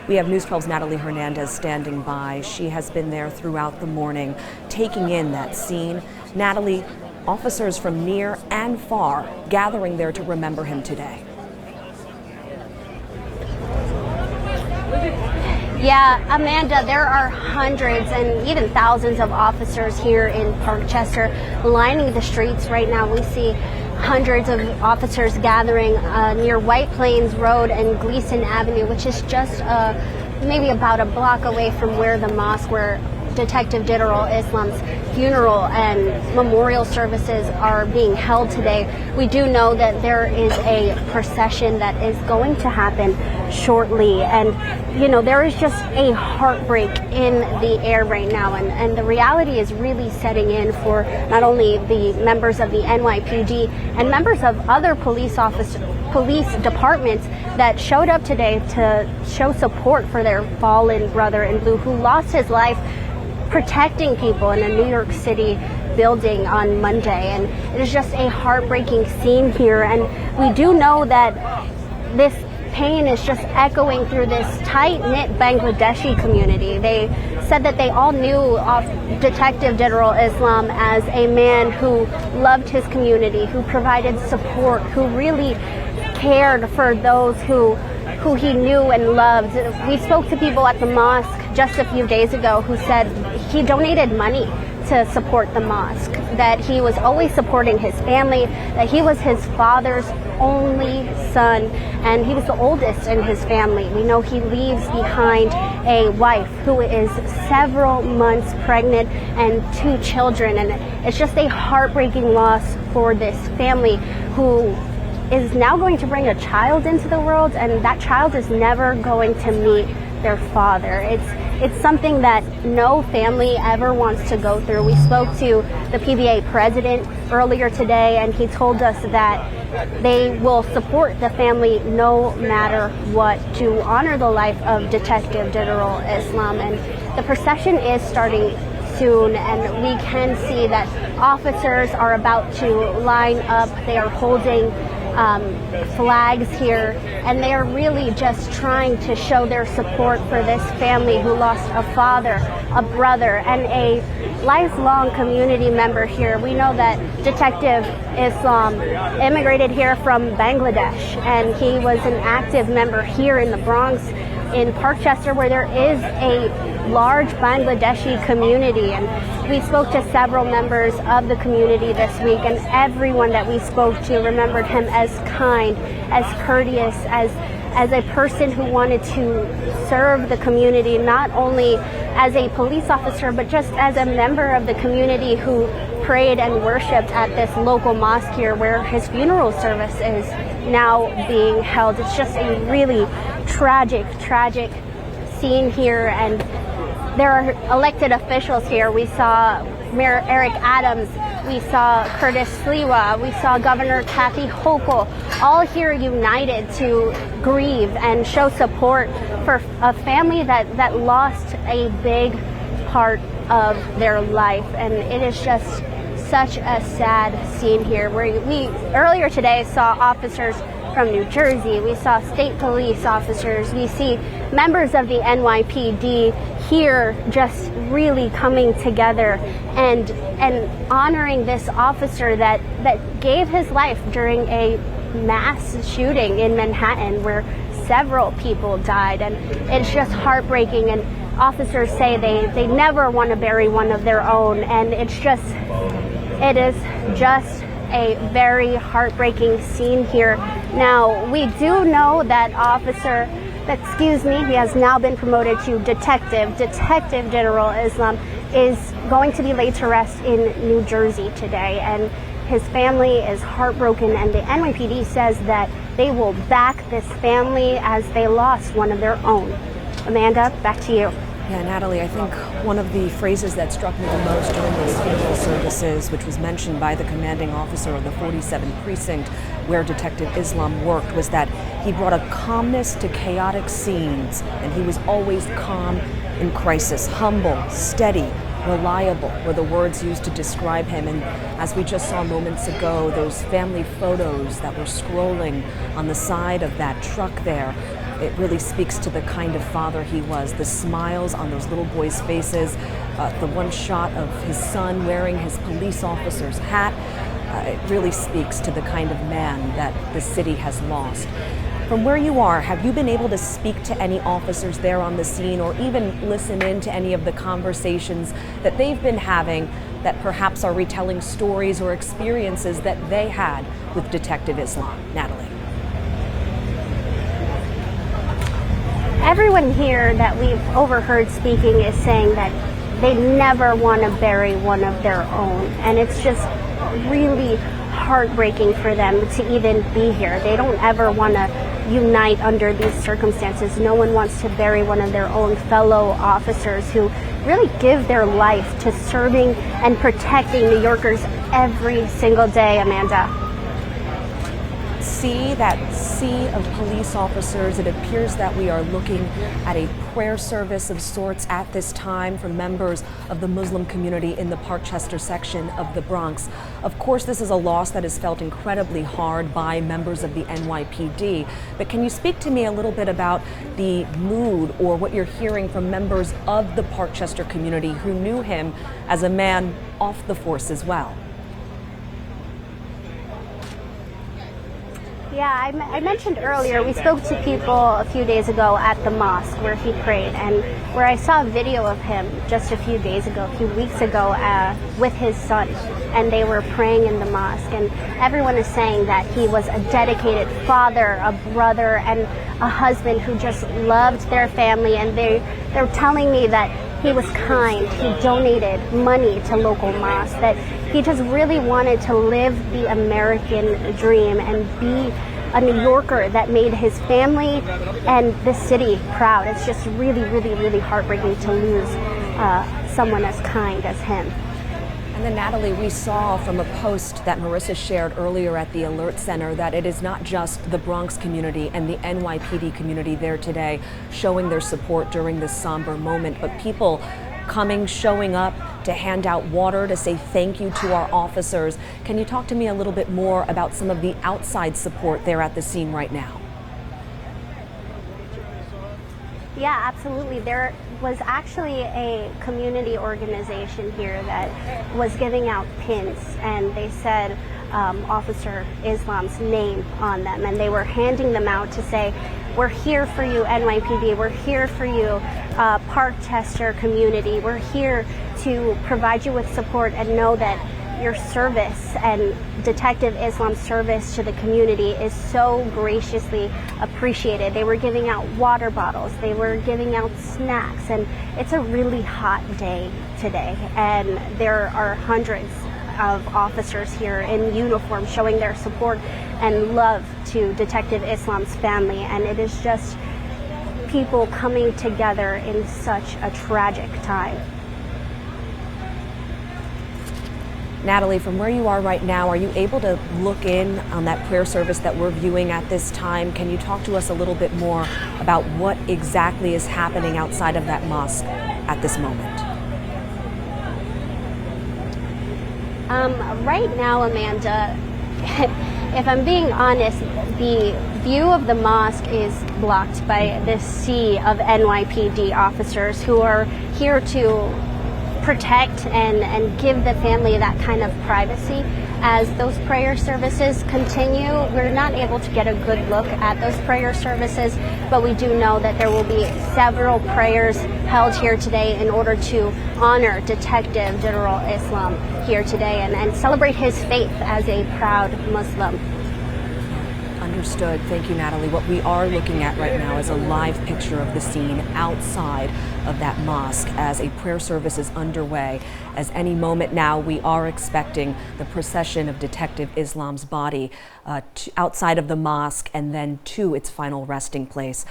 We have News 12's Natalie Hernandez standing by. She has been there throughout the morning, taking in that scene. Natalie, officers from near and far gathering there to remember him today. Yeah, Amanda, there are hundreds and even thousands of officers here in Parkchester lining the streets right now. We see hundreds of officers gathering near White Plains Road and Gleason Avenue, which is just maybe about a block away from where the mosque, where Detective Didarul Islam's funeral and memorial services are being held today. We do know that there is a procession that is going to happen shortly, and you know, there is just a heartbreak in the air right now, and the reality is really setting in for not only the members of the NYPD and members of other police departments that showed up today to show support for their fallen brother in blue who lost his life protecting people in a New York City building on Monday. And it is just a heartbreaking scene here, and we do know that this pain is just echoing through this tight-knit Bangladeshi community. They said that they all knew of Detective Didarul Islam as a man who loved his community, who provided support, who really cared for those who he knew and loved. We spoke to people at the mosque just a few days ago who said he donated money to support the mosque, that he was always supporting his family, that he was his father's only son, and he was the oldest in his family. We know he leaves behind a wife who is several months pregnant and 2 children, and it's just a heartbreaking loss for this family who is now going to bring a child into the world, and that child is never going to meet their father. It's something that no family ever wants to go through. We spoke to the PBA president earlier today, and he told us that they will support the family no matter what to honor the life of Detective Didarul Islam. And the procession is starting soon, and we can see that officers are about to line up. They are holding flags here, and they are really just trying to show their support for this family who lost a father, a brother, and a lifelong community member here. We know that Detective Islam immigrated here from Bangladesh, and he was an active member here in the Bronx, in Parkchester, where there is a large Bangladeshi community. And we spoke to several members of the community this week, and everyone that we spoke to remembered him as kind, as courteous, as a person who wanted to serve the community, not only as a police officer, but just as a member of the community who prayed and worshiped at this local mosque here where his funeral service is now being held. It's just a really tragic scene here, and there are elected officials here. We saw Mayor Eric Adams, we saw Curtis Sliwa, we saw Governor Kathy Hochul, all here united to grieve and show support for a family that lost a big part of their life. And it is just such a sad scene here, where we earlier today saw officers from New Jersey, we saw state police officers, we see members of the NYPD here just really coming together and honoring this officer that gave his life during a mass shooting in Manhattan where several people died. And it's just heartbreaking, and officers say they never want to bury one of their own, and it is just a very heartbreaking scene here. Now, we do know that he has now been promoted to Detective Didarul Islam is going to be laid to rest in New Jersey today, and his family is heartbroken, and the NYPD says that they will back this family as they lost one of their own. Amanda, back to you. Yeah, Natalie, I think one of the phrases that struck me the most during these funeral services, which was mentioned by the commanding officer of the 47th precinct where Detective Islam worked, was that he brought a calmness to chaotic scenes, and he was always calm in crisis. Humble, steady, reliable were the words used to describe him. And as we just saw moments ago, those family photos that were scrolling on the side of that truck there, It really speaks to the kind of father he was. The smiles on those little boys' faces, the one shot of his son wearing his police officer's hat. It really speaks to the kind of man that the city has lost. From where you are, have you been able to speak to any officers there on the scene, or even listen in to any of the conversations that they've been having that perhaps are retelling stories or experiences that they had with Detective Islam? Natalie. Everyone here that we've overheard speaking is saying that they never want to bury one of their own, and it's just really heartbreaking for them to even be here. They don't ever want to unite under these circumstances. No one wants to bury one of their own fellow officers who really give their life to serving and protecting New Yorkers every single day, Amanda. See that sea of police officers. It appears that we are looking at a prayer service of sorts at this time from members of the Muslim community in the Parkchester section of the Bronx. Of course, this is a loss that is felt incredibly hard by members of the NYPD. But can you speak to me a little bit about the mood or what you're hearing from members of the Parkchester community who knew him as a man off the force as well? Yeah, I mentioned earlier, we spoke to people a few days ago at the mosque where he prayed, and where I saw a video of him just a few weeks ago with his son, and they were praying in the mosque, and everyone is saying that he was a dedicated father, a brother, and a husband who just loved their family, and they're telling me that he was kind, he donated money to local mosques, that he just really wanted to live the American dream and be a New Yorker that made his family and the city proud. It's just really, really, really heartbreaking to lose someone as kind as him. And then, Natalie, we saw from a post that Marissa shared earlier at the Alert Center that it is not just the Bronx community and the NYPD community there today showing their support during this somber moment, but people coming, showing up to hand out water, to say thank you to our officers. Can you talk to me a little bit more about some of the outside support there at the scene right now? Yeah, absolutely. There was actually a community organization here that was giving out pins, and they said Officer Islam's name on them, and they were handing them out to say, "We're here for you, NYPD. We're here for you, Parkchester community. We're here to provide you with support, and know that your service and Detective Islam's service to the community is so graciously appreciated." They were giving out water bottles, they were giving out snacks, and it's a really hot day today, and there are hundreds of officers here in uniform showing their support and love to Detective Islam's family, and it is just people coming together in such a tragic time. Natalie, from where you are right now, are you able to look in on that prayer service that we're viewing at this time? Can you talk to us a little bit more about what exactly is happening outside of that mosque at this moment? Right now, Amanda, if I'm being honest, the view of the mosque is blocked by this sea of NYPD officers who are here to protect and give the family that kind of privacy. As those prayer services continue, we're not able to get a good look at those prayer services, but we do know that there will be several prayers held here today in order to honor Detective Didarul Islam here today and celebrate his faith as a proud Muslim. Understood. Thank you, Natalie. What we are looking at right now is a live picture of the scene outside of that mosque as a prayer service is underway. As any moment now, we are expecting the procession of Detective Islam's body outside of the mosque and then to its final resting place.